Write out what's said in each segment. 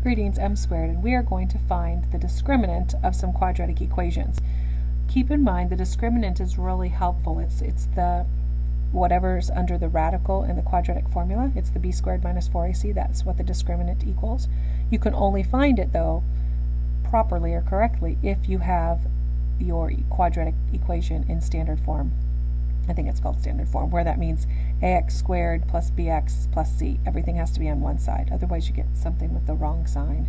Greetings, M squared, and we are going to find the discriminant of some quadratic equations. Keep in mind the discriminant is really helpful. It's the whatever's under the radical in the quadratic formula. It's the b squared minus 4ac. That's what the discriminant equals. You can only find it, though, properly or correctly if you have your quadratic equation in standard form. I think it's called standard form, where that means ax squared plus bx plus c. Everything has to be on one side, otherwise you get something with the wrong sign.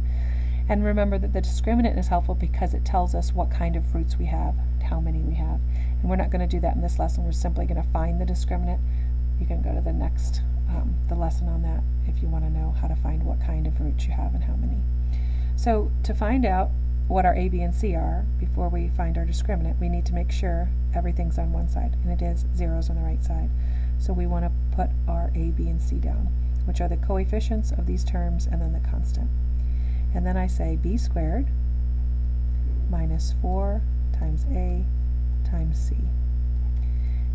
And remember that the discriminant is helpful because it tells us what kind of roots we have, how many we have. And we're not going to do that in this lesson. We're simply going to find the discriminant. You can go to the next, the lesson on that if you want to know how to find what kind of roots you have and how many. So to find out what our a, b, and c are before we find our discriminant, we need to make sure everything's on one side, and it is. Zero's on the right side. So we want to put our a, b, and c down, which are the coefficients of these terms and then the constant. And then I say b squared minus 4 times a times c.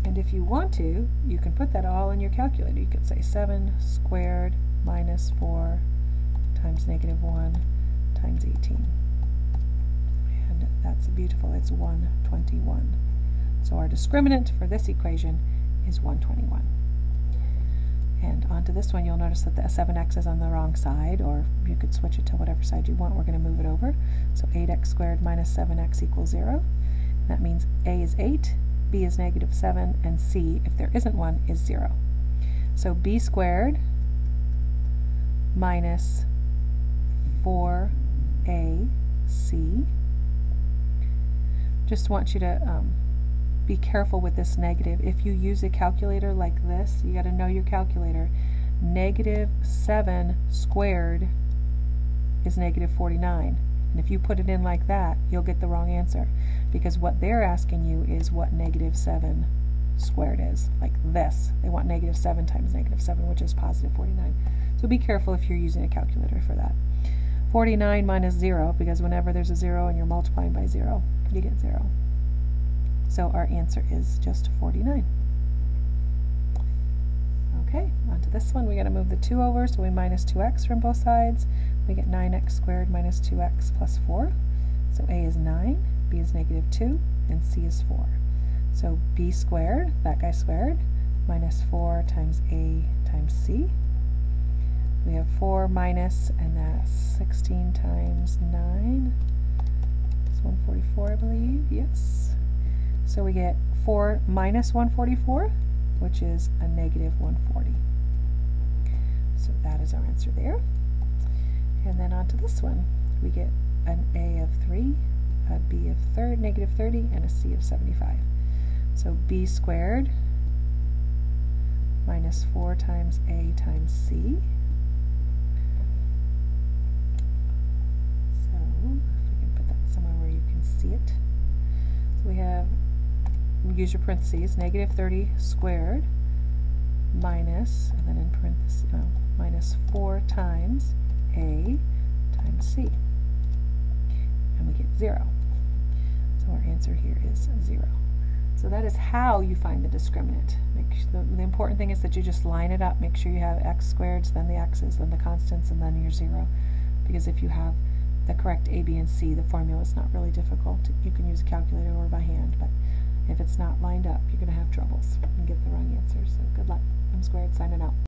And if you want to, you can put that all in your calculator. You could say 7 squared minus 4 times negative 1 times 18. And that's beautiful. It's 121. So our discriminant for this equation is 121. And onto this one, you'll notice that the 7x is on the wrong side, or you could switch it to whatever side you want. We're going to move it over. So 8x squared minus 7x equals 0. And that means a is 8, b is negative 7, and c, if there isn't one, is 0. So b squared minus 4ac. Just want you to be careful with this negative. If you use a calculator like this, you got to know your calculator. Negative 7 squared is negative 49. And if you put it in like that, you'll get the wrong answer, because what they're asking you is what negative 7 squared is, like this. They want negative 7 times negative 7, which is positive 49. So be careful if you're using a calculator for that. 49 minus 0, because whenever there's a 0 and you're multiplying by 0, you get 0. So our answer is just 49. Okay, on to this one. We got to move the 2 over, so we minus 2x from both sides. We get 9x squared minus 2x plus 4. So a is 9, b is negative 2, and c is 4. So b squared, that guy squared, minus 4 times a times c. We have 4 minus, and that's 16 times 9. It's 144, I believe. Yes. So we get 4 minus 144, which is a negative 140. So that is our answer there. And then on to this one. We get an a of 3, a b of negative 30, and a c of 75. So b squared minus 4 times a times c. So if we can put that somewhere where you can see it. So we have, use your parentheses, negative 30 squared minus, and then in parentheses, minus 4 times a times c. And we get 0. So our answer here is 0. So that is how you find the discriminant. The important thing is that you just line it up. Make sure you have x squareds, then the x's, then the constants, and then your 0. Because if you have the correct a, b, and c, the formula is not really difficult. You can use a calculator or by hand, but if it's not lined up, you're going to have troubles and get the wrong answer. So good luck. M squared signing out.